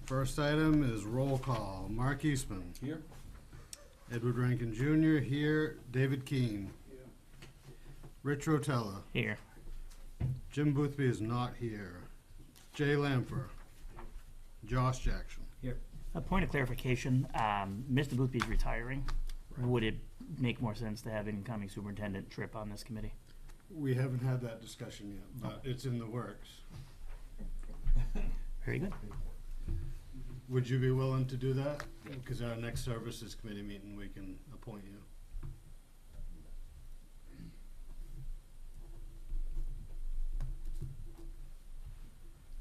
First item is roll call. Mark Eastman. Here. Edward Rankin Jr. here. David Keene. Rich Rotella. Here. Jim Boothby is not here. Jay Lamper. Josh Jackson. Here. A point of clarification, Mr. Boothby's retiring. Would it make more sense to have incoming superintendent Tripp on this committee? We haven't had that discussion yet, but it's in the works. Very good. Would you be willing to do that? Because our next services committee meeting, we can appoint you.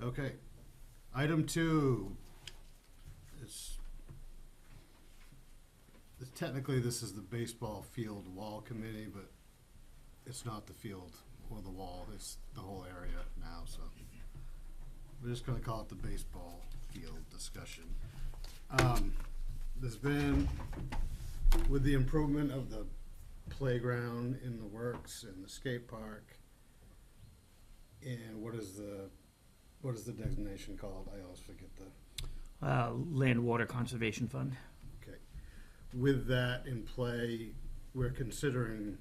Okay. Item 2. Technically, this is the baseball field wall committee, but it's not the field or the wall. It's the whole area now, so we're just going to call it the baseball field discussion. There's been, with the improvement of the playground in the works and the skate park, and what is the designation called? I always forget the. Land Water Conservation Fund. Okay. With that in play, we're considering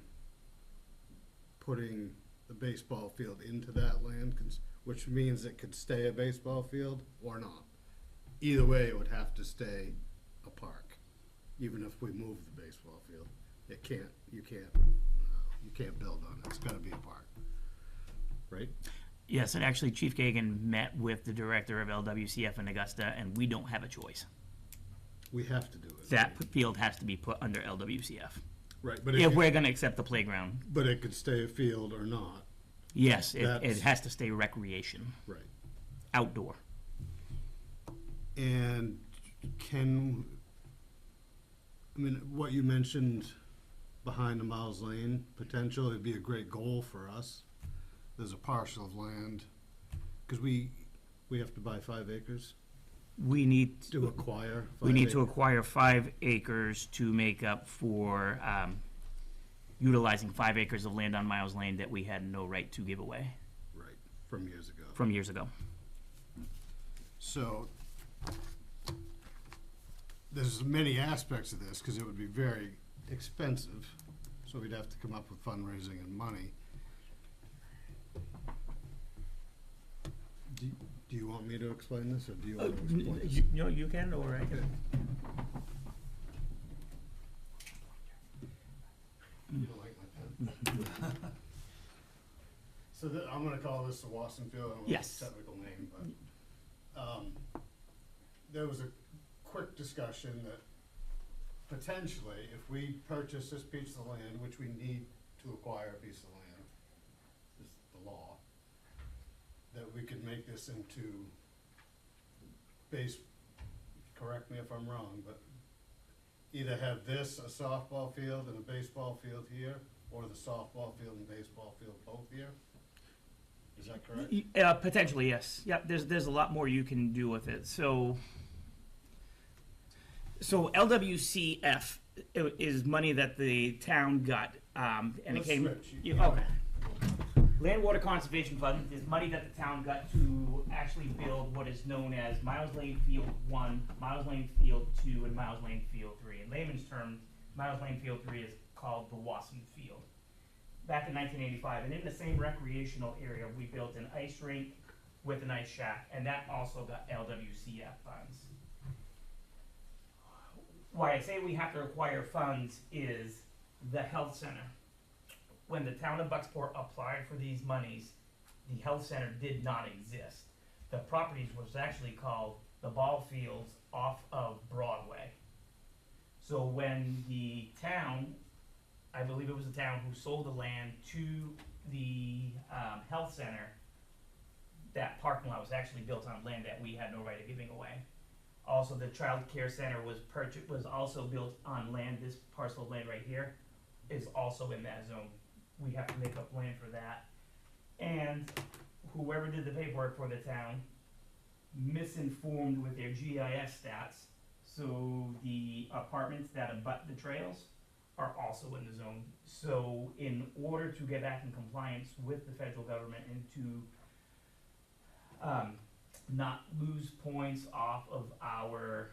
putting the baseball field into that land, which means it could stay a baseball field or not. Either way, it would have to stay a park, even if we move the baseball field. You can't build on it. It's gotta be a park, right? Yes, and actually Chief Kagan met with the director of LWCF in Augusta, and we don't have a choice. We have to do it. That field has to be put under LWCF. Right, but If we're gonna accept the playground, but it could stay a field or not. yes, it That's- has to stay recreation, Right. outdoor. And what you mentioned behind the Miles Lane potential, it'd be a great goal for us. There's a parcel of land, because we have to buy 5 acres We need to acquire. We need to acquire 5 acres to make up for utilizing 5 acres of land on Miles Lane that we had no right to give away Right, from years ago. from years ago. So, there's many aspects of this, because it would be very expensive, so we'd have to come up with fundraising and money. Do you want me to explain this, or do you want to explain this? You can, or I can. You don't like my pen? So I'm gonna call this the Wasson Field, I don't know Yes. the technical name, but, there was a quick discussion that potentially, if we purchase this piece of land, which we need to acquire a piece of land, is the law, that we could make this into correct me if I'm wrong, but either have this a softball field and a baseball field here, or the softball field and baseball field both here? Is that correct? Potentially, yes. Yep, there's a lot more you can do with it. So LWCF is money that the town got, and it Let's came. switch. Okay. Land Water Conservation Fund is money that the town got to actually build what is known as Miles Lane Field 1, Miles Lane Field 2, and Miles Lane Field 3. In layman's terms, Miles Lane Field 3 is called the Wasson Field. Back in 1985, and in the same recreational area, we built an ice rink with an ice shack, and that also got LWCF funds. Why I say we have to acquire funds is the health center. When the town of Bucksport applied for these monies, the health center did not exist. The properties was actually called the ball fields off of Broadway. So when the town, I believe it was the town who sold the land to the health center, that parking lot was actually built on land that we had no right of giving away. Also, the child care center was also built on land. This parcel of land right here is also in that zone. We have to make up land for that. And whoever did the paperwork for the town misinformed with their GIS stats. So the apartments that abut the trails are also in the zone. So in order to get back in compliance with the federal government and to not lose points off of our,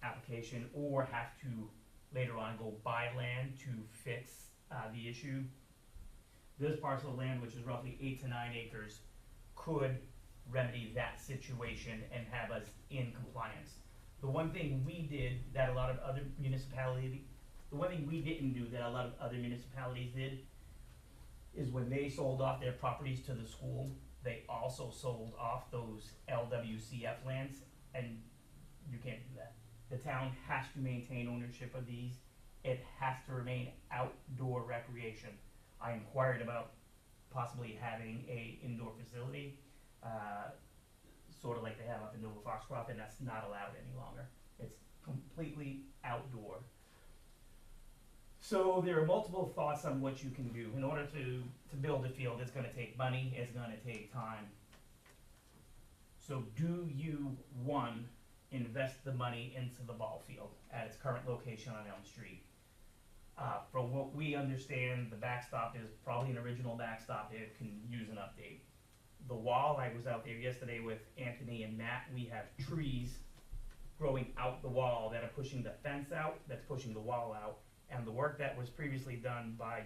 application, or have to later on go buy land to fix, the issue. This parcel of land, which is roughly 8 to 9 acres, could remedy that situation and have us in compliance. The one thing we did that a lot of other municipalities, the one thing we didn't do that a lot of other municipalities did, is when they sold off their properties to the school, they also sold off those LWCF lands, and you can't do that. The town has to maintain ownership of these. It has to remain outdoor recreation. I inquired about possibly having a indoor facility, sort of like they have up in Nova Foxcroft, and that's not allowed any longer. It's completely outdoor. So there are multiple thoughts on what you can do. In order to build a field, it's gonna take money, it's gonna take time. So do you, one, invest the money into the ball field at its current location on Elm Street? From what we understand, the backstop is probably an original backstop, it can use an update. The wall, I was out there yesterday with Anthony and Matt, we have trees growing out the wall that are pushing the fence out, that's pushing the wall out. And the work that was previously done by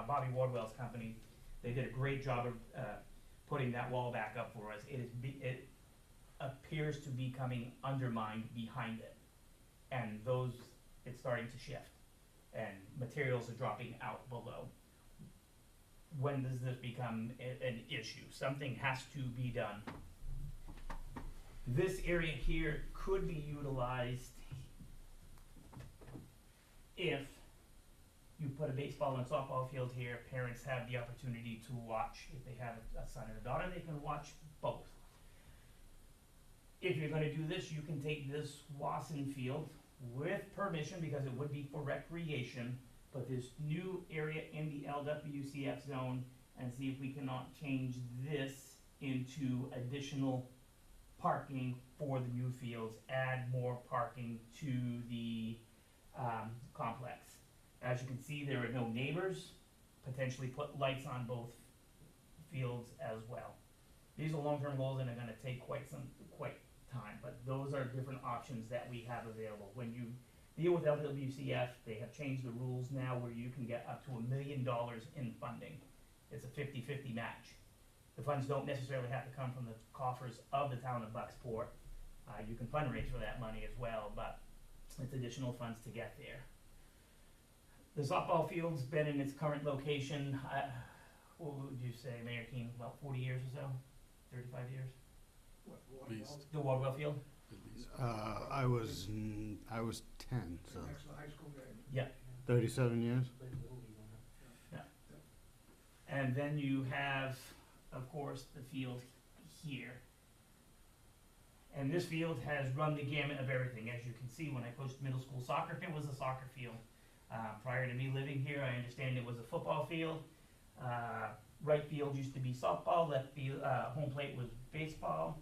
Bobby Wardwell's company, they did a great job of putting that wall back up for us. It appears to be coming undermined behind it, and it's starting to shift, and materials are dropping out below. When does this become an issue? Something has to be done. This area here could be utilized if you put a baseball and softball field here. Parents have the opportunity to watch. If they have a son and a daughter, they can watch both. If you're gonna do this, you can take this Wasson field with permission, because it would be for recreation, but this new area in the LWCF zone, and see if we cannot change this into additional parking for the new fields, add more parking to the complex. As you can see, there are no neighbors, potentially put lights on both fields as well. These are long-term goals and are gonna take quite time, but those are different options that we have available. When you deal with LWCF, they have changed the rules now where you can get up to $1 million in funding. It's a 50-50 match. The funds don't necessarily have to come from the coffers of the town of Bucksport. You can fundraise for that money as well, but it's additional funds to get there. The softball field's been in its current location, what would you say, Mayor Keane, about 40 years or so? 35 years? Least. The Wardwell Field? At least. I was 10, so Next to the high school grade. Yeah. 37 years. And then you have, of course, the field here. And this field has run the gamut of everything. As you can see, when I coached middle school soccer, it was a soccer field. Prior to me living here, I understand it was a football field. Right field used to be softball, left field, home plate was baseball.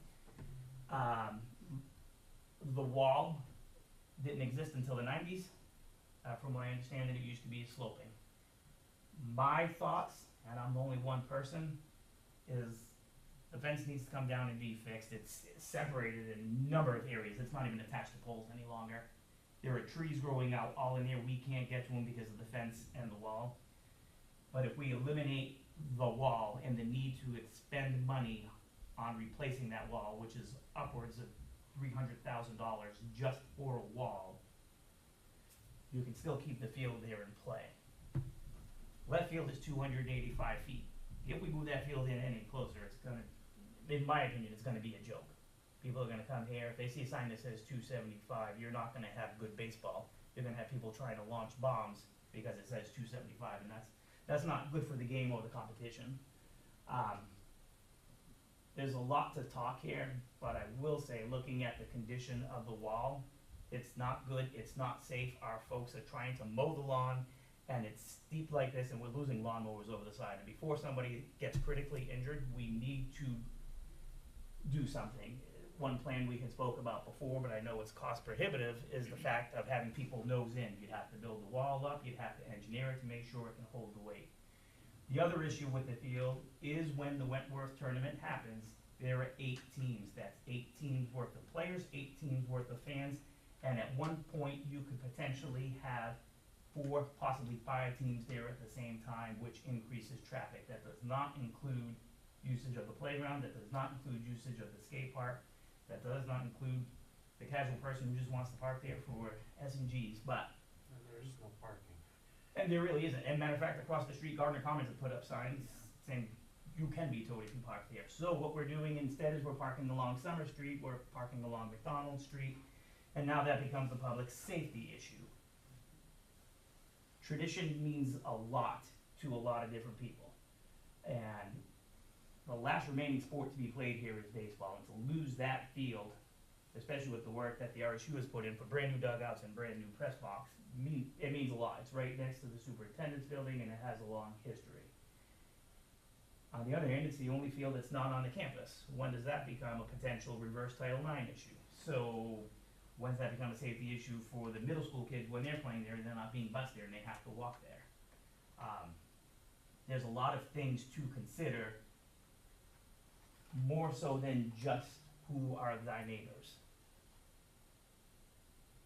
The wall didn't exist until the 90s. From what I understand, it used to be sloping. My thoughts, and I'm only one person, is the fence needs to come down and be fixed. It's separated in a number of areas. It's not even attached to poles any longer. There are trees growing out all in there. We can't get to them because of the fence and the wall. But if we eliminate the wall and the need to expend money on replacing that wall, which is upwards of $300,000 just for a wall, you can still keep the field there in play. Left field is 285 feet. If we move that field in any closer, it's gonna, in my opinion, it's gonna be a joke. People are gonna come here, if they see a sign that says 275, you're not gonna have good baseball. You're gonna have people trying to launch bombs because it says 275, and that's not good for the game or the competition. There's a lot to talk here, but I will say, looking at the condition of the wall, it's not good, it's not safe. Our folks are trying to mow the lawn, and it's steep like this, and we're losing lawnmowers over the side. And before somebody gets critically injured, we need to do something. One plan we had spoke about before, but I know it's cost prohibitive, is the fact of having people nose in. You'd have to build the wall up, you'd have to engineer it to make sure it can hold the weight. The other issue with the field is when the Wentworth tournament happens, there are 8 teams. That's 8 teams worth of players, 8 teams worth of fans, and at one point, you could potentially have 4, possibly 5 teams there at the same time, which increases traffic. That does not include usage of the playground, that does not include usage of the skate park, that does not include the casual person who just wants to park there for S and Gs, but, And there is no parking. and there really isn't. And matter of fact, across the street, Gardner Commons have put up signs saying you can be towed if you park there. So what we're doing instead is we're parking along Summer Street, we're parking along McDonald Street, and now that becomes a public safety issue. Tradition means a lot to a lot of different people. And the last remaining sport to be played here is baseball, and to lose that field, especially with the work that the RSU has put in for brand new dugouts and brand new press box, it means a lot. It's right next to the superintendent's building, and it has a long history. On the other hand, it's the only field that's not on the campus. When does that become a potential reverse Title IX issue? So when does that become a safety issue for the middle school kids when they're playing there and they're not being bused there and they have to walk there? There's a lot of things to consider, more so than just who are thy neighbors.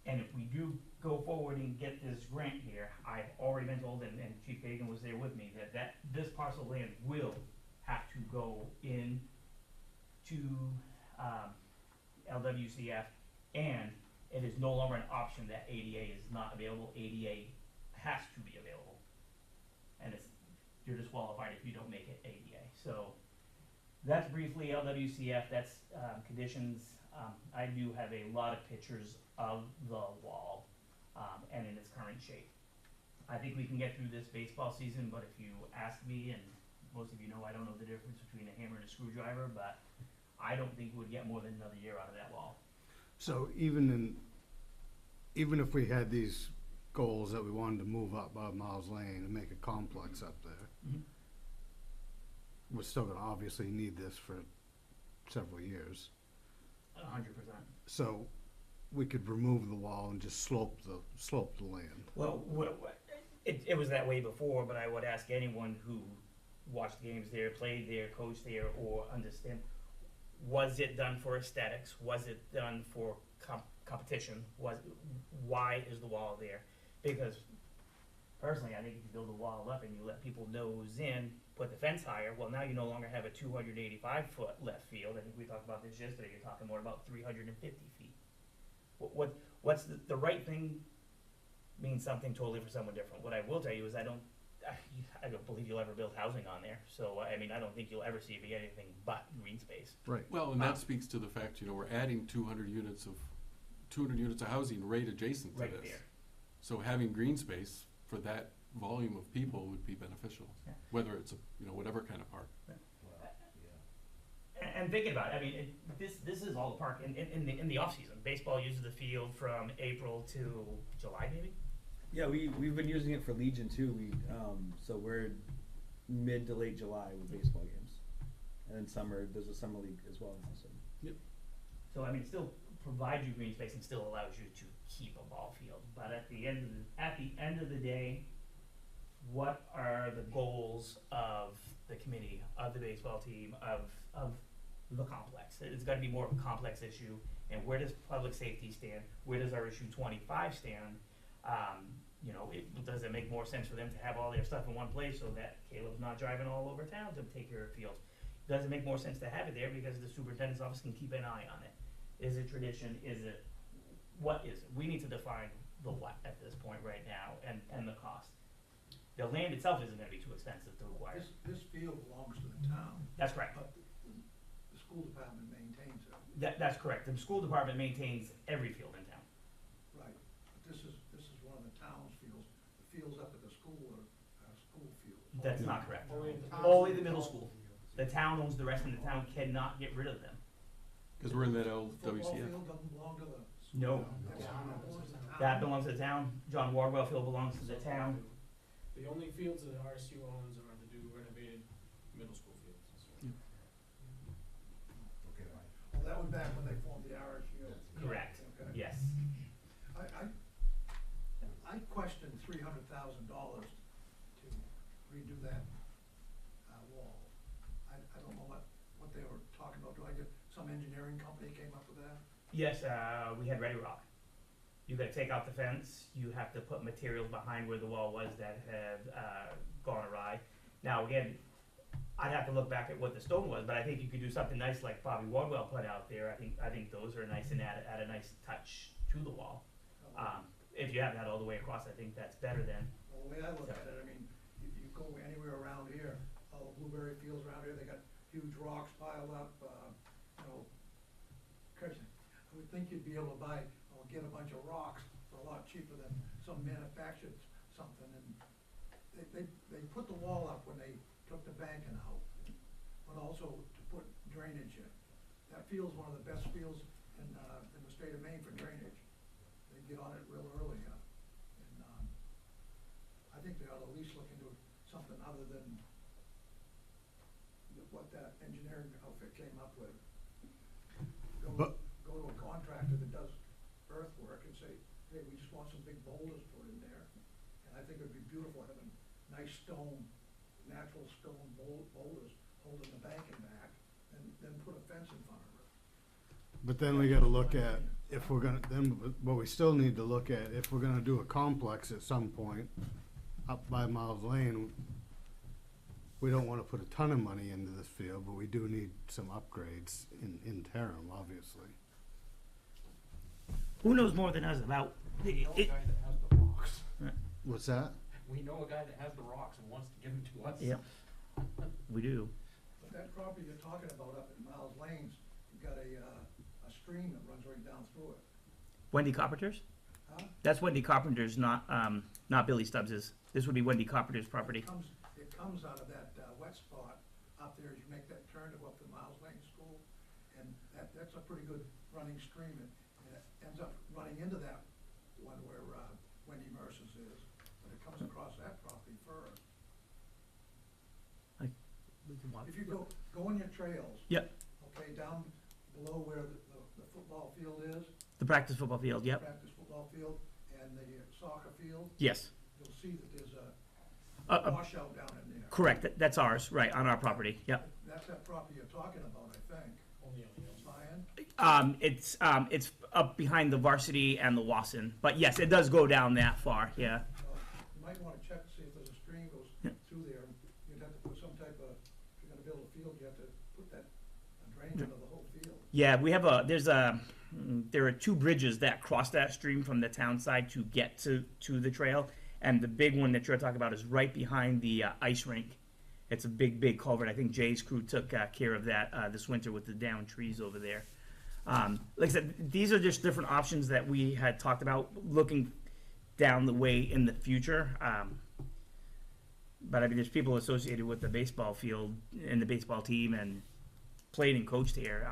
And if we do go forward and get this grant here, I've already been told, and Chief Kagan was there with me, that this parcel of land will have to go in to LWCF, and it is no longer an option that ADA is not available. ADA has to be available, and you're disqualified if you don't make it ADA. So that's briefly LWCF. That's conditions. I do have a lot of pictures of the wall and in its current shape. I think we can get through this baseball season, but if you ask me, and most of you know I don't know the difference between a hammer and a screwdriver, but I don't think we'd get more than another year out of that wall. So even if we had these goals that we wanted to move up Bob Miles Lane and make a complex up there, Mhm. we're still gonna obviously need this for several years. 100%. So we could remove the wall and just slope the land. Well, it was that way before, but I would ask anyone who watched games there, played there, coached there, or understand, was it done for aesthetics? Was it done for competition? Why is the wall there? Because personally, I think if you build a wall up and you let people nose in, put the fence higher, well, now you no longer have a 285-foot left field. I think we talked about this yesterday. You're talking more about 350 feet. What's the right thing means something totally for someone different. What I will tell you is I don't believe you'll ever build housing on there. So, I mean, I don't think you'll ever see it be anything but green space. Right. Well, and that speaks to the fact, we're adding 200 units of housing right adjacent to Right this. there. So having green space for that volume of people would be beneficial, Yeah. whether it's whatever kind of park. And thinking about it, I mean, this is all the park in the off season. Baseball uses the field from April to July, maybe. Yeah, we've been using it for Legion too. So we're mid to late July with baseball games, and then summer. There's a summer league as well. So. So I mean, it still provides you green space and still allows you to keep a ball field. But at the end of the day, what are the goals of the committee, of the baseball team, of the complex? It's got to be more of a complex issue. And where does public safety stand? Where does our issue 25 stand? Does it make more sense for them to have all their stuff in one place so that Caleb's not driving all over town to take care of fields? Does it make more sense to have it there because the superintendent's office can keep an eye on it? Is it tradition? What is it? We need to define the what at this point right now and the cost. The land itself isn't gonna be too expensive to acquire. This field belongs to the town, That's correct. but the school department maintains it. That's correct. The school department maintains every field in town. Right, but this is one of the town's fields. The fields up at the school are school fields. That's not correct. Only Only the middle school. The town owns the rest, and the town cannot get rid of them. Because we're in that The football LWCF. field doesn't belong to the. No. That's not belongs to the town. That belongs to the town. John Wardwell Field belongs to the town. The only fields that RSU owns are the new renovated middle school fields. Well, that was back when they formed the RSU. Correct. Okay. Yes. I questioned $300,000 to redo that wall. I don't know what they were talking about. Do I engineering company came up with that? Yes, we had Ready Rock. You gotta take out the fence, you have to put materials behind where the wall was that have, gone awry. Now, again, I'd have to look back at what the stone was, but I think you could do something nice like Bobby Wardwell put out there. I think those are nice and add a nice touch to the wall. If you have that all the way across, I think that's better than, Well, the way I look at it, I mean, if you go anywhere around here, all the blueberry fields around here, they got huge rocks piled up, you know. Cause I would think you'd be able to buy, or get a bunch of rocks for a lot cheaper than some manufactured something, and they put the wall up when they took the banking out, but also to put drainage in. That field's one of the best fields in the state of Maine for drainage. They get on it real early, and, I think they ought to at least look into something other than what that engineering outfit came up with. But- Go to a contractor that does earthwork and say, hey, we just want some big boulders put in there. And I think it'd be beautiful having nice stone, natural stone boulders holding the banking back, and then put a fence in front of it. But then we gotta look at, if we're gonna, but we still need to look at, if we're gonna do a complex at some point up by Miles Lane, we don't wanna put a ton of money into this field, but we do need some upgrades in interim, obviously. who knows more than us about We the, know a guy that has the rocks. What's that? We know a guy that has the rocks and wants to give them to us. yeah, we do. But that property you're talking about up at Miles Lanes, you've got a stream that runs right down through it, Wendy Carpenter's? huh? That's Wendy Carpenter's, not Billy Stubbs's. This would be Wendy Carpenter's property. It comes out of that wet spot up there as you make that turn to go up to Miles Lane School. And that's a pretty good running stream. And it ends up running into that one where Wendy Mercer's is. But it comes across that property first. If you go on your trails, Yep, okay, down below where the football field is, the practice football field, yep, practice football field, and the soccer field, yes. you'll see that there's a washout down in there. Correct, that's ours, right, on our property, yep. That's that property you're talking about, I think. Only on the outside. Brian? It's up behind the Varsity and the Wasson, but yes, it does go down that far, yeah. You might wanna check to see if there's a stream goes through there. You'd have to put some type of, if you're gonna build a field, you have to put that, a drainage of the whole field. Yeah, there are two bridges that cross that stream from the town side to get to the trail. And the big one that you're talking about is right behind the ice rink. It's a big culvert. I think Jay's crew took care of that this winter with the downed trees over there. Like I said, these are just different options that we had talked about looking down the way in the future. But I mean, there's people associated with the baseball field and the baseball team and played and coached here.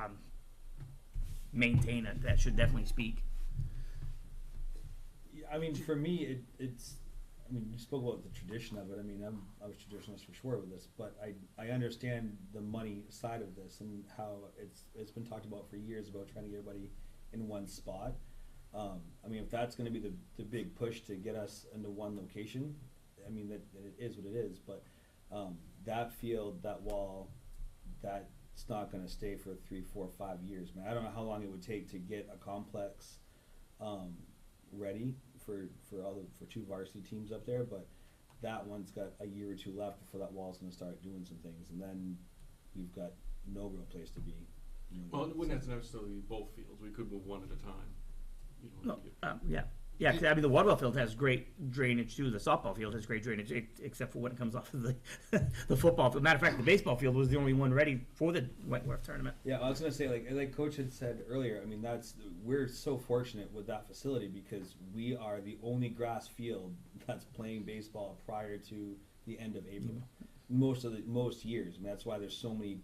Maintain it. That should definitely speak. Yeah, I mean, for me, it's. I mean, you spoke about the tradition of it. I mean, I was traditionalist for sure with this, but I understand the money side of this and how it's been talked about for years about trying to get everybody in one spot. I mean, if that's going to be the big push to get us into one location, I mean that it is what it is. But that field, that wall, that's not going to stay for 3, 4, 5 years, man. I don't know how long it would take to get a complex ready for two varsity teams up there, but that one's got a year or two left before that wall's going to start doing some things, and then we've got no real place to be. You know, Well, it wouldn't necessarily be both fields, we could move one at a time. You know, No, yeah, 'cause, I mean, the Waterville field has great drainage too. The softball field has great drainage, except for when it comes off of the football field. Matter of fact, the baseball field was the only one ready for the Wentworth tournament. Yeah, I was gonna say, like Coach had said earlier. I mean, we're so fortunate with that facility because we are the only grass field that's playing baseball prior to the end of April. Most years, I mean, that's why there's so many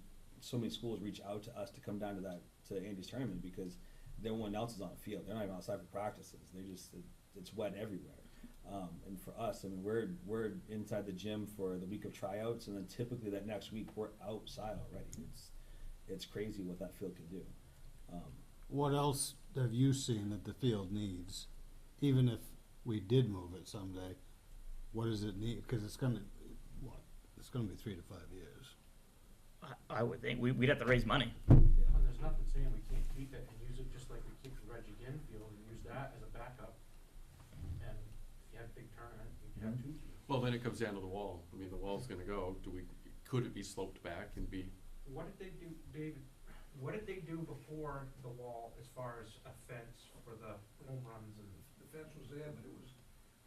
schools reach out to us to come down to Andy's tournament because no one else is on the field. They're not even outside for practices. It's wet everywhere. And for us, I mean, we're inside the gym for the week of tryouts, and then typically that next week we're outside already. It's crazy what that field can do. What else have you seen that the field needs? Even if we did move it someday, what does it need? Because it's gonna be 3 to 5 years. I would think we'd have to raise money. And there's there's nothing saying we can't keep it and use it just like we keep the Reggie Ginn field and use that as a backup. And if you had a big tournament, you could have two fields. Well, then it comes down to the wall. I mean, the wall's gonna go, could it be sloped back and be, What did they do, David, what did they do before the wall as far as a fence for the home runs and? The fence was there, but it was,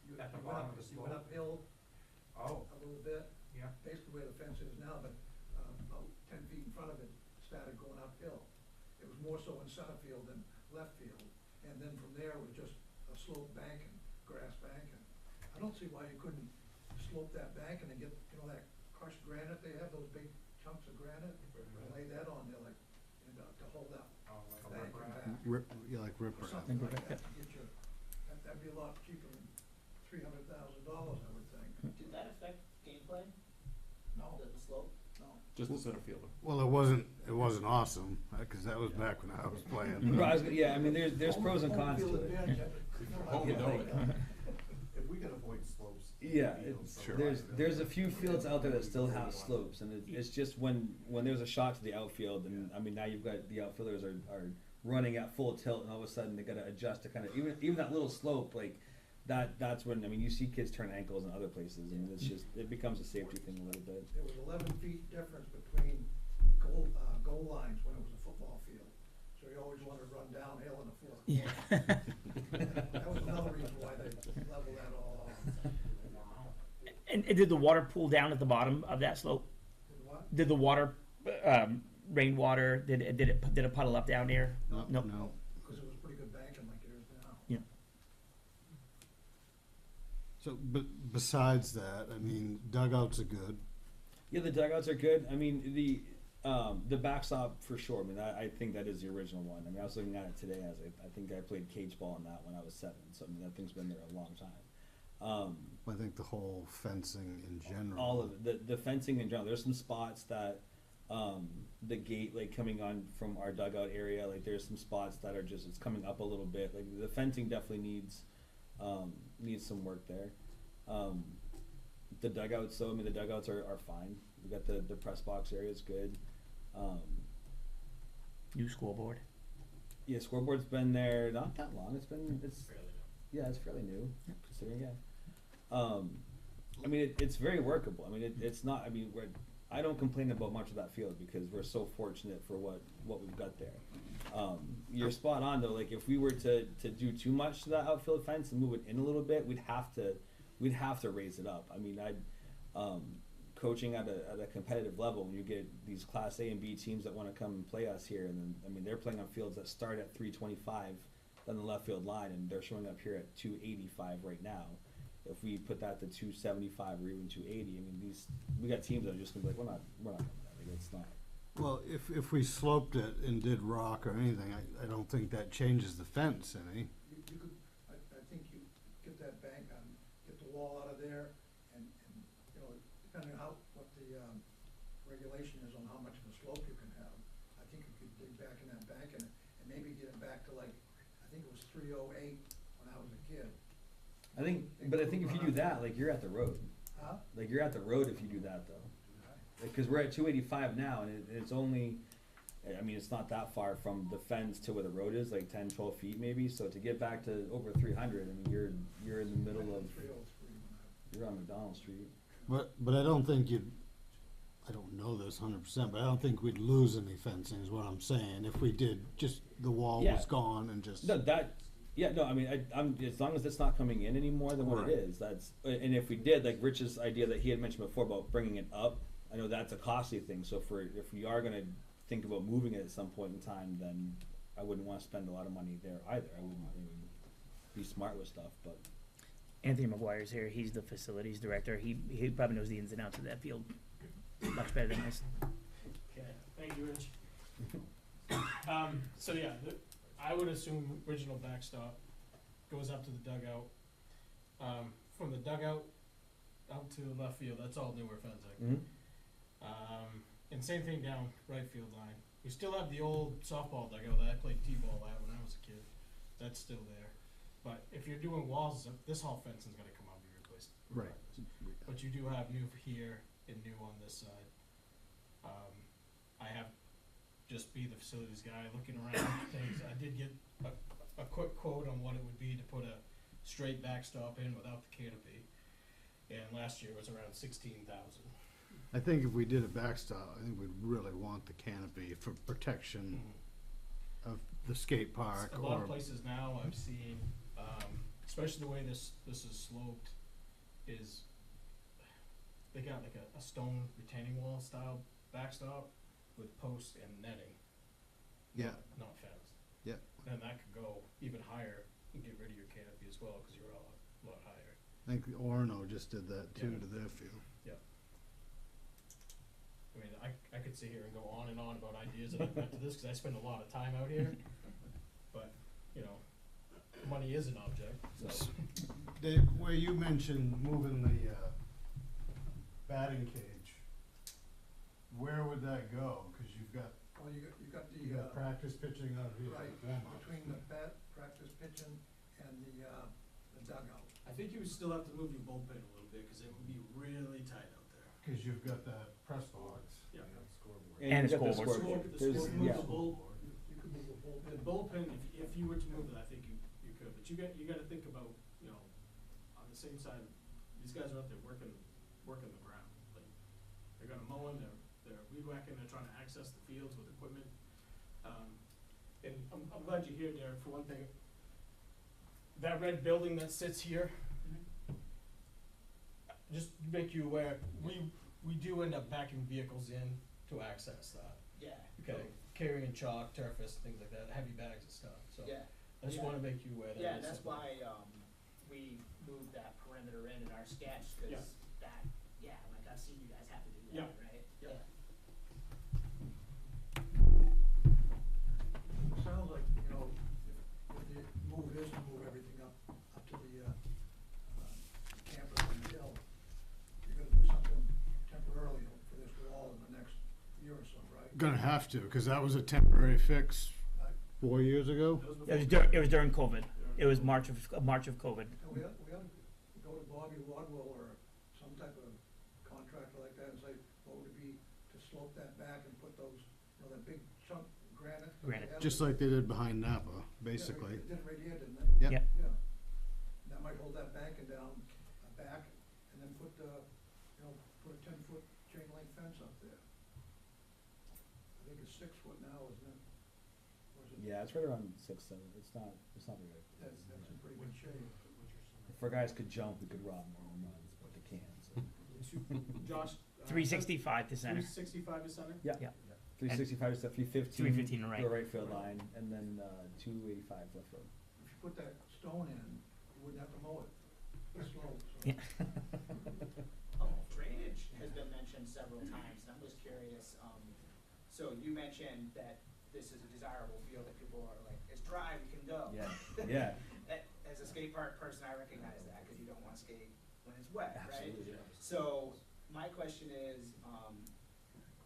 you At the you went bottom up, of the you went slope? uphill Oh, a little bit, yeah. basically where the fence is now, but, about 10 feet in front of it, started going uphill. It was more so in center field than left field, and then from there was just a slope banking, grass banking. I don't see why you couldn't slope that banking and get, that crushed granite, they have those big chunks of granite, and lay that on there like, to hold that Oh, like a bank riprap. back. Like rip Or wrap. something like that, to get your, that'd be a lot cheaper than $300,000, I would think. Did that affect gameplay, No, the slope? no. just the center fielder? Well, it wasn't awesome, cause that was back when I was playing. Yeah, I mean, there's pros and cons to Home field it. advantage, Home you know it. If we could avoid slopes. Yeah, fields, it's, so there's a few fields out there that still have slopes, and it's just when there's a shot to the outfield, and I mean, now you've got the outfielders are running at full tilt, and all of a sudden they gotta adjust to kind of, even that little slope, like, that's when, I mean, you see kids turn ankles in other places, and it's just, it becomes a safety thing a little bit. There was 11 feet difference between goal lines when it was a football field. So you always wanted to run downhill in the fourth quarter. That was another reason why they leveled that all off. Wow. And did the water pool down at the bottom of that slope? Did what? Did the water, rainwater, did it puddle up down there? No, Nope. no. Because it was pretty good banking like it is now. So, but besides that, I mean, dugouts are good. Yeah, the dugouts are good. I mean, the backstop for sure. I mean, I think that is the original one. I mean, I was looking at it today as I think I played cage ball on that when I was 7. So I mean, that thing's been there a long time. I think the whole fencing in general. All of it, the fencing in general. There's some spots that the gate, like coming on from our dugout area, like there's some spots that are just, it's coming up a little bit. Like the fencing definitely needs some work there. The dugouts, so I mean, the dugouts are fine. We got the press box area is good. New scoreboard. Yeah, scoreboard's been there not that long. It's Fairly new. yeah, it's fairly new considering. Yeah. I mean, it's very workable. I mean, it's not. I mean, I don't complain about much of that field because we're so fortunate for what we've got there. You're spot on though. Like if we were to do too much to that outfield fence and move it in a little bit, we'd have to raise it up. I mean, coaching at a competitive level, when you get these Class A and B teams that want to come and play us here, and then I mean they're playing on fields that start at 325 on the left field line, and they're showing up here at 285 right now. If we put that to 275 or even 280, I mean we got teams that are just gonna be like, we're not coming that. Like, it's not. Well, if we sloped it and did rock or anything, I don't think that changes the fence any. You could, I think you get that bank on, get the wall out of there, and depending on what the regulation is on how much of a slope you can have, I think you could dig back in that bank and maybe get it back to like, I think it was 308 when I was a kid. I think if you do that, like you're at the road. Huh? Like you're at the road if you do that though. Because we're at 285 now, and it's only, I mean, it's not that far from the fence to where the road is, like 10, 12 feet maybe. So to get back to over 300, I mean, you're in the middle of, 303 when I. you're on McDonald Street. But I don't think I don't know this 100%, but I don't think we'd lose any fencing is what I'm saying. If we did, just the wall Yeah. was gone and just. No, I mean, I'm as long as it's not coming in any more than what Right. it is. That's and if we did, like Rich's idea that he had mentioned before about bringing it up, I know that's a costly thing. So if we are going to think about moving it at some point in time, then I wouldn't want to spend a lot of money there either. I would be smart with stuff, but. Anthony McGuire's here. He's the facilities director. He probably knows the ins and outs of that field much better than us. Okay, thank you, Rich. So yeah, I would assume original backstop goes up to the dugout. From the dugout out to the left field, that's all newer fencing. And same thing down right field line. We still have the old softball dugout that I played t-ball at when I was a kid. That's still there. But if you're doing walls, this whole fence is gonna come out and be replaced. Right. regardless. But you do have new here and new on this side. I have just be the facilities guy, looking around things. I did get a quick quote on what it would be to put a straight backstop in without the canopy. And last year was around 16,000. I think if we did a backstop, I think we'd really want the canopy for protection of the skate park A lot or, of places now I've seen, especially the way this is sloped, is they got like a stone retaining wall style backstop with posts and netting, yeah, not fenced. Yeah. And that could go even higher and get rid of your canopy as well, cause you're a lot higher. I think Orono just did that too Yeah. to their field. I mean, I could sit here and go on and on about ideas that I've got to this, cause I spend a lot of time out here, but, you know, money is an object, so. Dave, where you mentioned moving the, batting cage, where would that go? Cause you've got, Well, you got the, you got practice pitching out here. right, warm-ups. between the practice pitching and the dugout. I think you would still have to move your bullpen a little bit, cause it would be really tight out there. Cause you've got that press box. Yeah. Scoreboard. And you've got the scoreboard. The There's- scoreboard, yeah. the bull, You could move the bullpen. the bullpen, if you were to move it, I think you could, but you gotta think about, you know, on the same side, these guys are out there working the ground, like, they're gonna mow in, they're weed whacking, they're trying to access the fields with equipment. And I'm glad you're here, Derek, for one thing. That red building that sits here, just to make you aware, we do end up backing vehicles in to access that. Yeah. Okay, carrying chalk, turfus, things like that, heavy bags and stuff, so. Yeah, I just Yeah. wanna make you aware that. yeah, is that's something. why, we moved that perimeter in our sketch, cause Yeah. that, yeah, like I've seen you guys have to do Yeah. that, right? Yeah. Sounds like, you know, if the move is to move everything up to the, campus on the hill, you're gonna do something temporarily for this wall in the next year or so, right? Gonna have to, cause that was a temporary fix Right. 4 years ago. That was It was during COVID. It was March of COVID. And we ought to go to Bobby Wadwell or some type of contractor like that and say, what would it be to slope that back and put those, you know, that big chunk granite. Granite. Just like they did behind Napa, basically. Yeah, they did it right here, didn't they? Yep. Yep. Yeah. That might hold that banking down, back, and then put, you know, put a 10-foot chain link fence up there. I think it's 6 foot now, isn't it? Or is it? Yeah, it's right around 6, 7. It's not very good. That's in pretty good shape. If our guys could jump, we could rob more home runs, but they can't. So. Josh. 365 to center. 365 to center? Yeah. Yeah. 365 is the 315. 315 right. To the right field line, and then 285 left road. If you put that stone in, you wouldn't have to mow it. It's slow, so. Yeah. Oh, drainage has been mentioned several times, and I'm just curious, so you mentioned that this is a desirable field that people are like, it's dry, we can go. Yeah. Yeah. As a skate park person, I recognize that, cause you don't wanna skate when it's wet, right? Absolutely. So, my question is,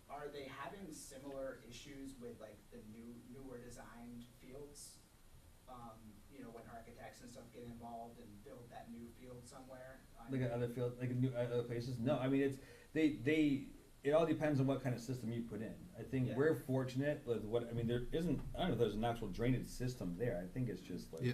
are they having similar issues with like the newer designed fields? You know, when architects and stuff get involved and build that new field somewhere? Like at other field, like new other places. No, I mean it's they. It all depends on what kind of system you put in. I think Yeah. we're fortunate with what I mean. There isn't. I don't know if there's an actual drainage system there. I think it's just like. Yeah.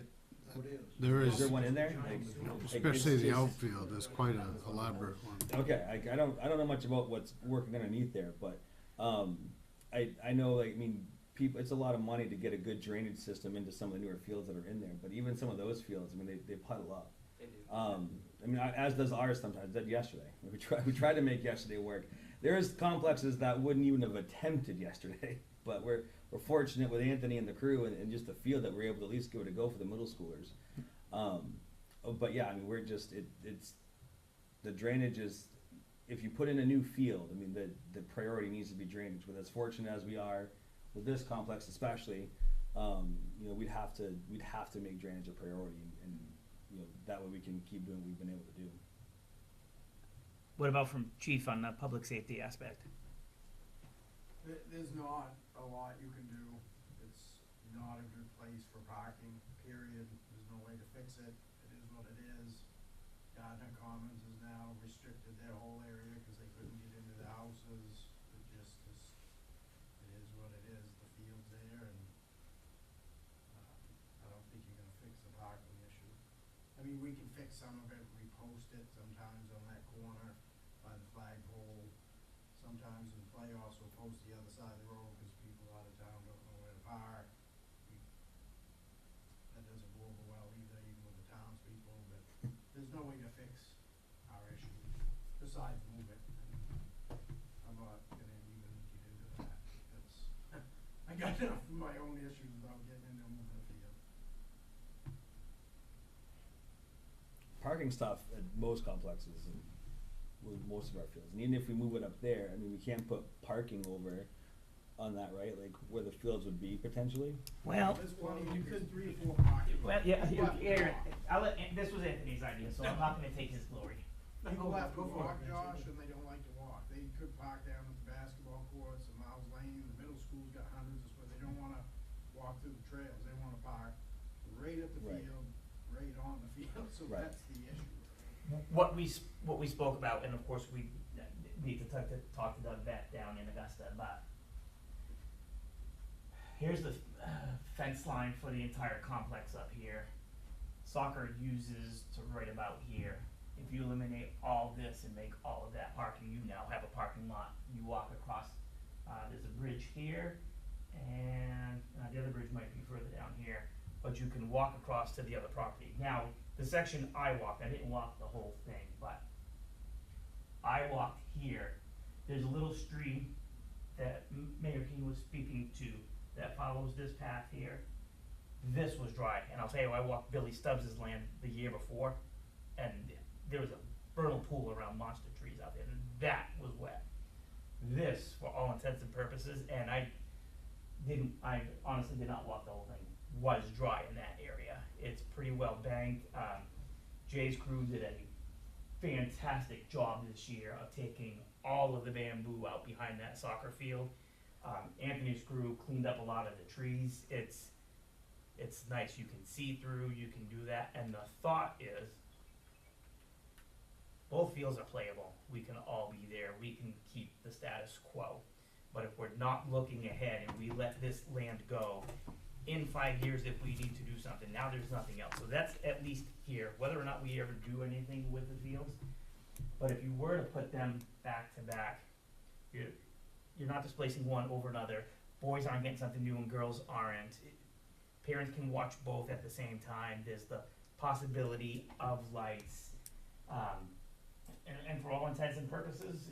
So it is. There Is is, there one in there? Like, especially it's- the it's- outfield, there's quite a elaborate one. Okay, I don't know much about what's working underneath there, but I know like I mean people. It's a lot of money to get a good drainage system into some of the newer fields that are in there. But even some of those fields, I mean they puddle up. They do. I mean, as does ours sometimes. Did yesterday. We tried to make yesterday work. There's complexes that wouldn't even have attempted yesterday, but we're fortunate with Anthony and the crew and just the field that we're able to at least give it a go for the middle schoolers. But yeah, I mean, we're just it's the drainage is. If you put in a new field, I mean, the priority needs to be drainage. With as fortunate as we are with this complex, especially, you know, we'd have to make drainage a priority, and you know that way we can keep doing what we've been able to do. What about from Chief on the public safety aspect? There's not a lot you can do. It's not a good place for parking, period. There's no way to fix it. It is what it is. Gardner Commons has now restricted their whole area because they couldn't get into the houses. It is what it is. The I mean, we can fix some of it, repost it sometimes on that corner by the flagpole. Sometimes in playoffs, we'll post the other side of the road, cause people out of town don't know where to park. That doesn't go over well either, even with the townspeople, but there's no way to fix our issue besides move it. I'm not gonna even get into that, that's, I got enough of my own issues without getting into moving the field. Parking stuff at most complexes and with most of our fields, and even if we move it up there, I mean, we can't put parking over on that, right? Like where the fields would be potentially. Well, There's plenty, you could 3 or 4 parking. well, yeah, But- here, this was Anthony's idea, so I'm not gonna take his glory. People have to walk, Josh, and they don't like to walk. They could park down at the basketball courts, the Miles Lane, the middle school's got hundreds of, but they don't wanna walk through the trails. They wanna park right at the Right. field, right on the field, so Right. that's the issue. What we spoke about, and of course, we need to talk to Doug Beck down in Augusta, but here's the fence line for the entire complex up here. Soccer uses to right about here. If you eliminate all this and make all of that parking, you now have a parking lot. You walk across, there's a bridge here, and the other bridge might be further down here, but you can walk across to the other property. Now, the section I walked, I didn't walk the whole thing, but I walked here. There's a little stream that Mayor King was speaking to that follows this path here. This was dry, and I'll tell you, I walked Billy Stubbs's land the year before, and there was a vernal pool around monster trees out there, and that was wet. This, for all intents and purposes, and I honestly did not walk the whole thing, was dry in that area. It's pretty well banked. Jay's crew did a fantastic job this year of taking all of the bamboo out behind that soccer field. Anthony's crew cleaned up a lot of the trees. It's nice, you can see through, you can do that, and the thought is, both fields are playable, we can all be there, we can keep the status quo. But if we're not looking ahead and we let this land go, in 5 years, if we need to do something, now there's nothing else, so that's at least here, whether or not we ever do anything with the fields. But if you were to put them back to back, you're not displacing one over another, boys aren't getting something new and girls aren't. Parents can watch both at the same time, there's the possibility of lights. And for all intents and purposes,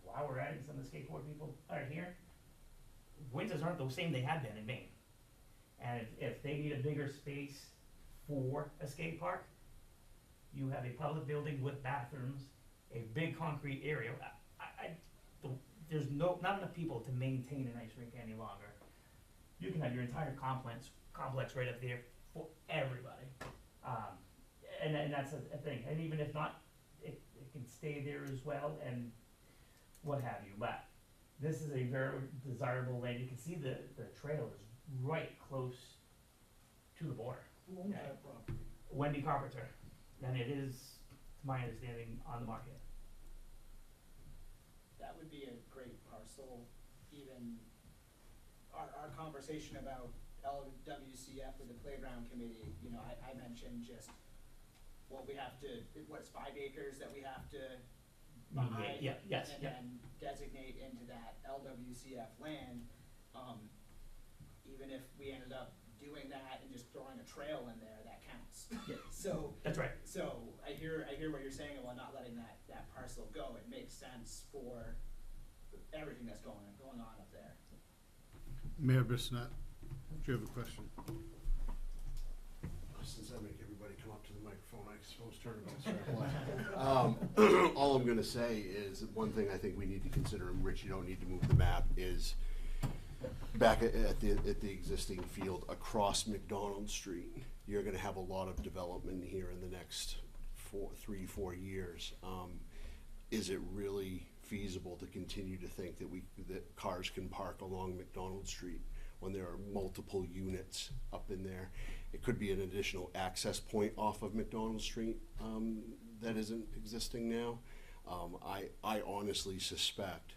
while we're at it, some of the skateboard people are here, winters aren't the same they had been in Maine. And if they need a bigger space for a skate park, you have a public building with bathrooms, a big concrete area. There's not enough people to maintain an ice rink any longer. You can have your entire complex right up there for everybody. And that's a thing. And even if not, it can stay there as well and what have you. But this is a very desirable land. You can see the trail is right close to the border. Who owns that property? Wendy Carpenter, and it is, to my understanding, on the market. That would be a great parcel, even our conversation about LWCF with the playground committee, you know, I mentioned just, well, we have to, what's 5 acres that we have to buy? Yeah, yes, And yeah. then designate into that LWCF land, even if we ended up doing that and just throwing a trail in there, that counts. Yeah. So, That's right. so I hear what you're saying about not letting that parcel go. It makes sense for everything that's going on up there. Mayor Bissonnette, do you have a question? Since I make everybody come up to the microphone, I suppose turn it on. All I'm gonna say is, one thing I think we need to consider, and Rich, you don't need to move the map, is back at the existing field across McDonald Street, you're gonna have a lot of development here in the next 3-4 years. Is it really feasible to continue to think that cars can park along McDonald Street when there are multiple units up in there? It could be an additional access point off of McDonald Street that isn't existing now. I honestly suspect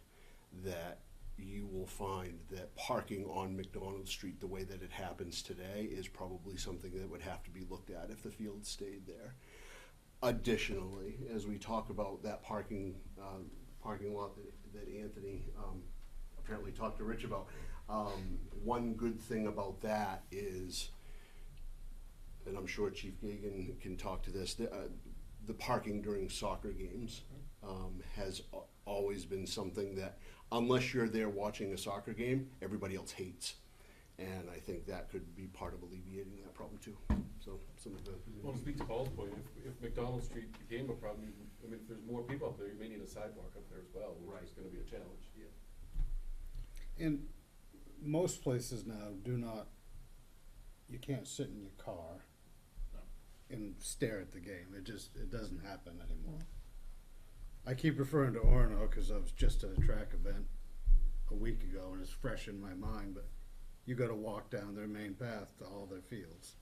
that you will find that parking on McDonald Street, the way that it happens today, is probably something that would have to be looked at if the field stayed there. Additionally, as we talk about that parking lot that Anthony, apparently talked to Rich about, one good thing about that is, and I'm sure Chief Gagan can talk to this, the parking during soccer games, has always been something that, unless you're there watching a soccer game, everybody else hates. And I think that could be part of alleviating that problem too. So some of the. Well, to speak to Paul's point, if McDonald Street became a problem, I mean, if there's more people up there, you may need a sidewalk up there as well, which is gonna be a challenge. And most places now do not, you can't sit in your car and stare at the game. It doesn't happen anymore. I keep referring to Orono because I was just at a track event a week ago and it's fresh in my mind, but you gotta walk down their main path to all their fields.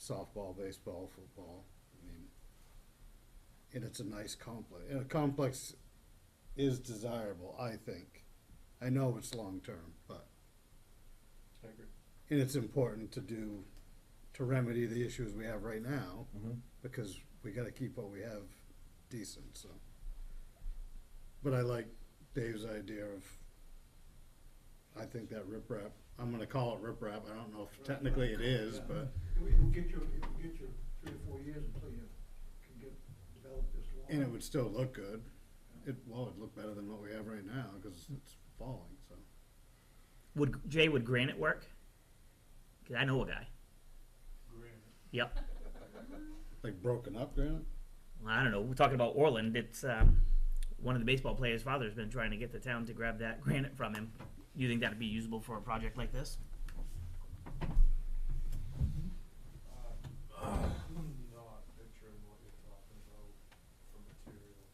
Softball, baseball, football, I mean, and it's a nice complex. And a complex is desirable, I think. I know it's long-term, but, I agree. and it's important to remedy the issues we have right now, because we gotta keep what we have decent, so. But I like Dave's idea of, I think that riprap, I'm gonna call it riprap, I don't know if technically it is, but, It will get you 3 or 4 years until you can get, develop this lawn. and it would still look good. It'd look better than what we have right now, cause it's falling, so. Would granite work? 'Cause I know a guy. Yep. Like broken up granite? Well, I don't know. We're talking about Orland. It's one of the baseball players' father's been trying to get the town to grab that granite from him. You think that'd be usable for a project like this? Not picturing what you're talking about for material.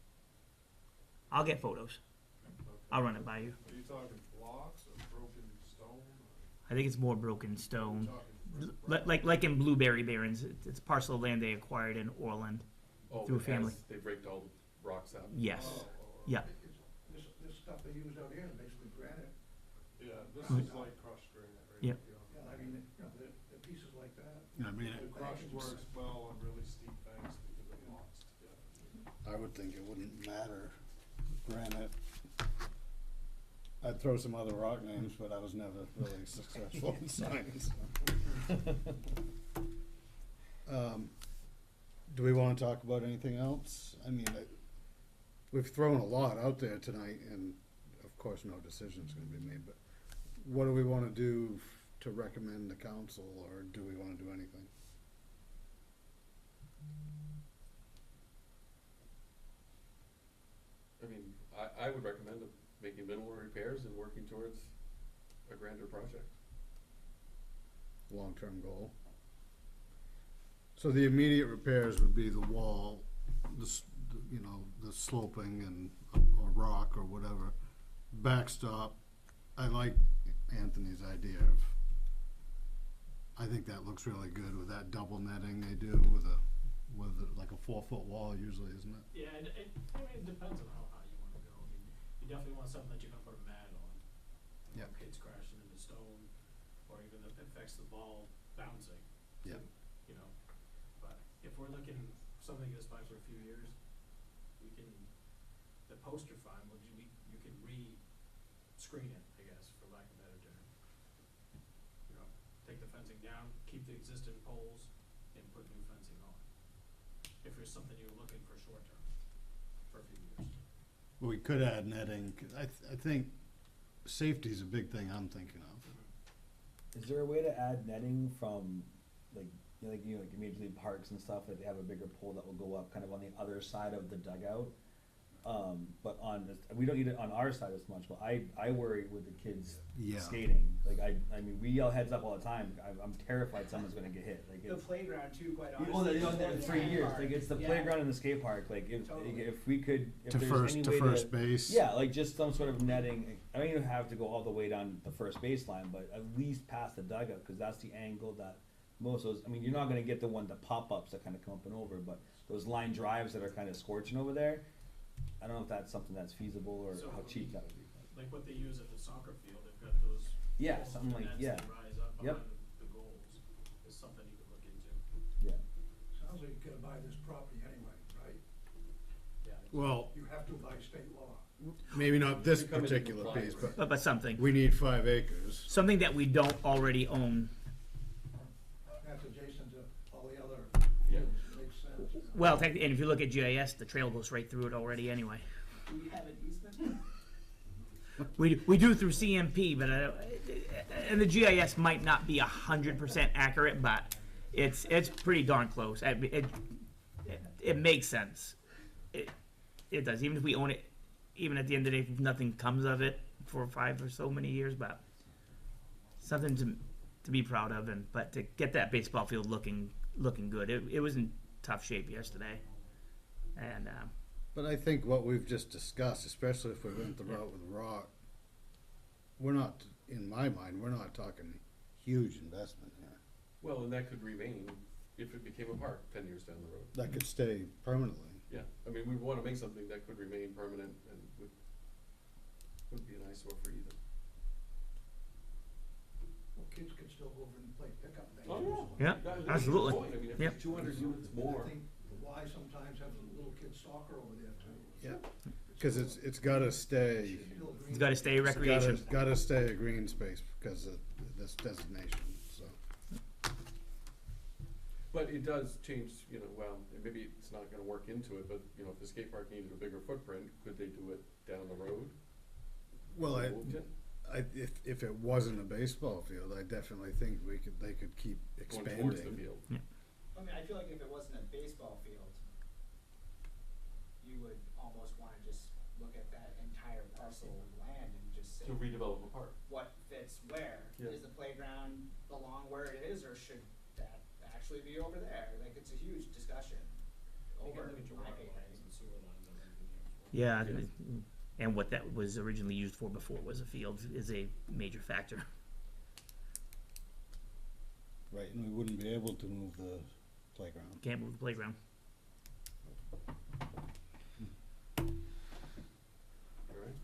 I'll get photos. I'll run it by you. Are you talking blocks or broken stone? I think it's more broken stone. Talking Like in Blueberry Barrens, it's a parcel of land they acquired in Orland. Oh, Through a it family. has- They raked all the rocks out. Yes. Oh, Yeah. This stuff they use out here is basically granite. yeah, this is like crushed granite right Yep. here. Yeah, I mean, the pieces like that. I mean, The crush works well on really steep banks because it locks together. I would think it wouldn't matter. Granite. I'd throw some other rock names, but I was never really successful in science. Do we wanna talk about anything else? I mean, we've thrown a lot out there tonight and of course no decision's gonna be made, but what do we wanna do to recommend the council, or do we wanna do anything? I mean, I would recommend making minimal repairs and working towards a grander project. Long-term goal. So the immediate repairs would be the wall, the sloping and, or rock or whatever. Backstop, I like Anthony's idea of, I think that looks really good with that double netting they do with like a 4-foot wall usually, isn't it? Yeah, and I mean, it depends on how high you wanna go. I mean, you definitely want something that you can put a mat on. You know, Yep. Kids crashing into stone, or even if it affects the ball bouncing. Yep. You know, but if we're looking, something gets by for a few years, we can, the posts are fine, but you can re-screen it, I guess, for lack of a better term. You know, take the fencing down, keep the existing poles, and put new fencing on. If there's something you're looking for short term, for a few years. We could add netting, 'cause I think safety's a big thing I'm thinking of. Is there a way to add netting from, like immediately parks and stuff, that they have a bigger pole that will go up kind of on the other side of the dugout? But we don't need it on our side as much, but I worry with the kids Yeah. skating. Like, I mean, we yell heads up all the time. I'm terrified someone's gonna get hit. Like, The it's. playground too, quite Well, honestly. you know, is for the years, park. like, it's the Yeah. playground and the skate park, like, Totally. if we could, if To there's first, any to way first base. yeah, like just some sort of netting. I don't even have to go all the way down the first baseline, but at least past the dugout, because that's the angle that most of those. I mean, you're not going to get the pop-ups that kind of come up and over, but those line drives that are kind of scorching over there. I don't know if that's something that's feasible or So how cheap that would be. like what they use at the soccer field, they've got those. Yeah, poles something and like- nets yeah. that rise up Yep. behind the goals, is something you could look into. Yeah. Sounds like you're gonna buy this property anyway, right? Yeah. Well, You have to by state law. maybe not this You come into particular compliance. piece, But something, we need 5 acres. something that we don't already own. That's adjacent to all the other Yeah. fields, makes sense. Well, and if you look at GIS, the trail goes right through it already anyway. Do we have an easement? We do through CMP, but and the GIS might not be 100% accurate, but it's pretty darn close. It makes sense. It does, even if we own it. Even at the end of the day, if nothing comes of it for 5 or so many years, but something to be proud of, but to get that baseball field looking good. It was in tough shape yesterday, and But I think what we've just discussed, especially if we went the route with rock, we're not, in my mind, we're not talking huge investment here. Well, and that could remain if it became a park 10 years down the road. That could stay permanently. Yeah, I mean, we wanna make something that could remain permanent and would be an eyesore for either. Well, kids could still go over and play pickup. Yeah, That's a good absolutely. point. I mean, if Yep. there's 200 units more, I think the Y sometimes have little kids soccer over there too. Yeah. Cause it's gotta stay, it's got to stay recreation. gotta stay a green space because of this designation, so. but it does change, you know, well, and maybe it's not gonna work into it, but, you know, if the skate park needed a bigger footprint, could they do it down the road? Well, Moved it? if it wasn't a baseball field, I definitely think they could keep Going towards the expanding. field. I mean, I feel like if it wasn't a baseball field, you would almost wanna just look at that entire parcel of land and just say, To redevelop a park. what fits where? Yeah. Does the playground belong where it is, or should that actually be over there? Like, it's a huge discussion. You Over, gotta look at your my water opinion. lines and sewer lines and everything else. Yeah, Yes. and what that was originally used for before was a field is a major factor. Right, and we wouldn't be able to move the playground. Can't move the playground. Alright,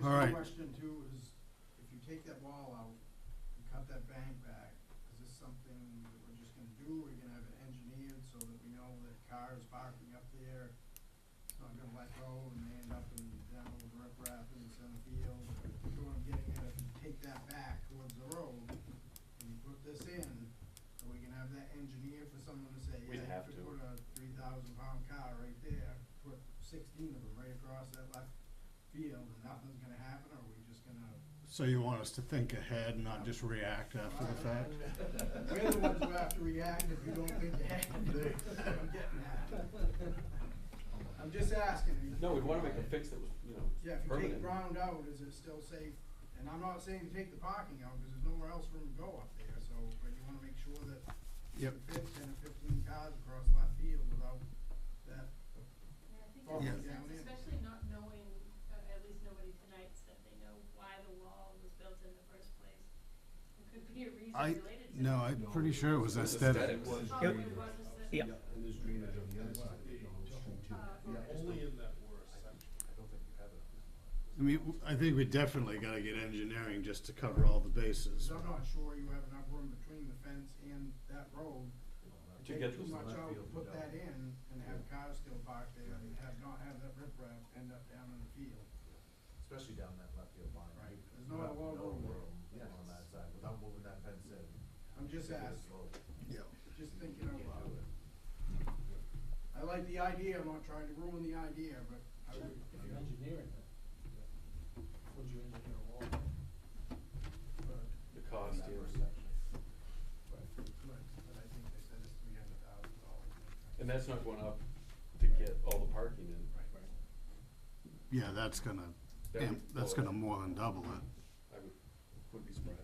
All right. The question too is, if you take that wall out and cut that bank back, is this something that we're just gonna do? We're gonna have it engineered so that we know that cars parking up there, it's not gonna let go and they end up in, down with riprap in the center field? So what I'm getting at, if you take that back towards the road and you put this in, are we gonna have that engineered for someone to say, We'd yeah, have you to. could put a 3,000-pound car right there, put 16 of them right across that left field and nothing's gonna happen, or are we just gonna? So you want us to think ahead and not just react after the fact? We're the ones who have to react if you don't think ahead. That's what I'm getting at. I'm just asking. no, we'd wanna make a fix that was, you know, Yeah, if you take permanent. ground out, is it still safe? And I'm not saying to take the parking out, cause there's nowhere else for them to go up there, so, but you wanna make sure that you Yep. can fit 10 or 15 cars across left field without that Yeah, I think falling that makes down sense, in. especially not knowing, at least nobody tonight said they know why the wall was built in the first place. It could be a reason related to. No, I'm pretty sure it was It's aesthetic. aesthetics. Oh, Yep. it was aesthetic. Yep. And there's drainage on the other side of McDonald Street too. Only in that worst section. I don't think you have it. I mean, I think we definitely gotta get engineering just to cover all the bases. 'Cause I'm not sure you have enough room between the fence and that road. To Take get too this much left out, field put down. that in, and have cars still parked there, and not have that riprap end up down in the field. Especially down that left field line. Right. You- There's you not a have lot of no room. on that side without moving that fence in. I'm just Take it asking, slow. Yeah. just thinking out You loud. can't do it. I like the idea, I'm not trying to ruin the idea, but I would, If you're engineering it, would you engineer a wall? but, The cost, That yeah. first section. but I think they said it's $300,000. And that's not going up to get all the parking in. Right. Yeah, that's gonna, That would that's blow it gonna up. more than double it. I would be surprised.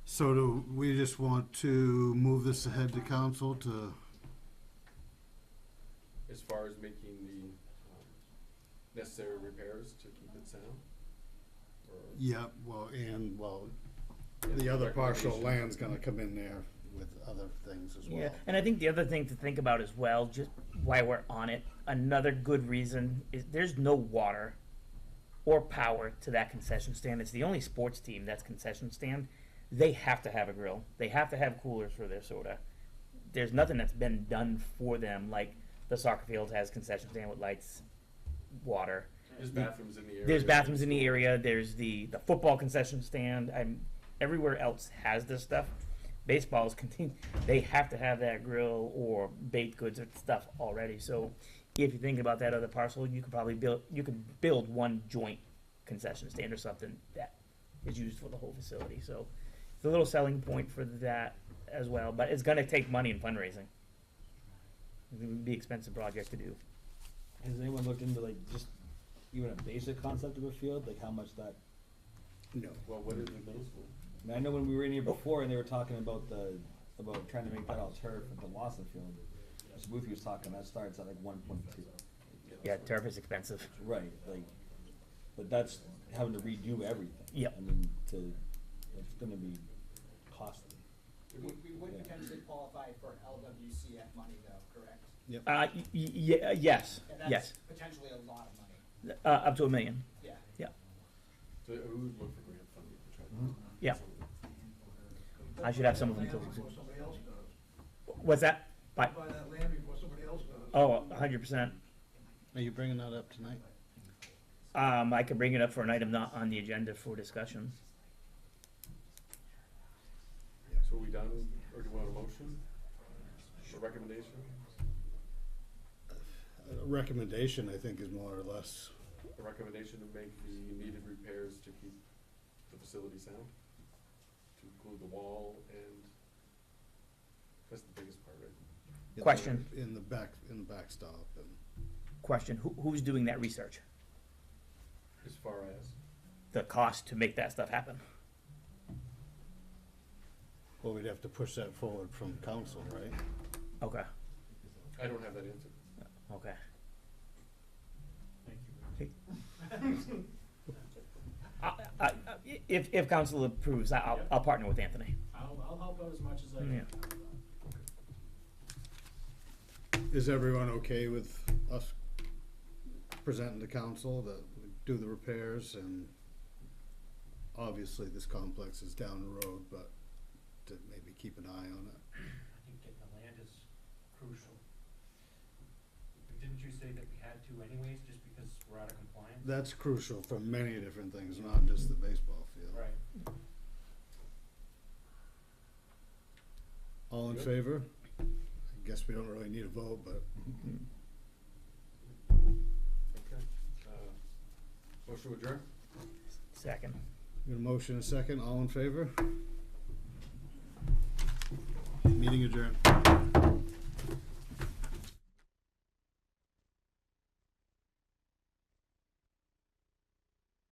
So do we just want to move this ahead to council to, As far as making the necessary repairs to keep it sound? Or yeah, well, and, well, is the other partial recommendation- land's gonna come in there with other things as well. Yeah, and I think the other thing to think about as well, just while we're on it, another good reason is there's no water or power to that concession stand. It's the only sports team that's concession stand. They have to have a grill. They have to have coolers for their soda. There's nothing that's been done for them like the soccer field has concession stand with lights, water. There's bathrooms in the area. There's bathrooms in the area. There's the football concession stand. Everywhere else has this stuff. Baseball's continue. They have to have that grill or baked goods or stuff already. So if you think about that other parcel, you could probably build one joint concession stand or something that is used for the whole facility. So it's a little selling point for that as well. But it's gonna take money in fundraising. It would be an expensive project to do. Has anyone looked into like just even a basic concept of a field, like how much that? No. Well, what is the middle school? I mean, I know when we were in here before and they were talking about trying to make that all turf at the Lawson field. Mr. Boothby was talking that starts at like 1.2. Yeah, turf is expensive. Right, like, but that's having to redo everything. Yep. I mean, it's gonna be costly. We would potentially qualify for LWCF money though, correct? Yes, And yes. that's potentially a lot of money, Up to $1 million. yeah. So we would look for grant funding to try to. Yeah. I should have some of them too. Land before somebody else does. What's that? Buy that land before somebody else does. Oh, 100%. Are you bringing that up tonight? I could bring it up for an item not on the agenda for discussion. So are we done, or do you want a motion? A recommendation? A recommendation, I think, is more or less, A recommendation to make the needed repairs to keep the facility sound? To include the wall and, that's the biggest part, right? Question. in the backstop and. Question, who's doing that research? As far as? The cost to make that stuff happen? Well, we'd have to push that forward from council, right? Okay, I don't have that answer. okay. Thank you. If council approves, I'll partner with Anthony. I'll help out as much as I Yeah. can. Is everyone okay with us presenting to council that we do the repairs? And obviously this complex is down the road, but to maybe keep an eye on it. I think getting the land is crucial. Didn't you say that we had to anyways, just because we're out of compliance? That's crucial for many different things, not just the baseball field. Right. All in Good. favor? I guess we don't really need a vote, but Okay. Motion to adjourn? Second. got a motion and a second, all in favor? Meeting adjourned.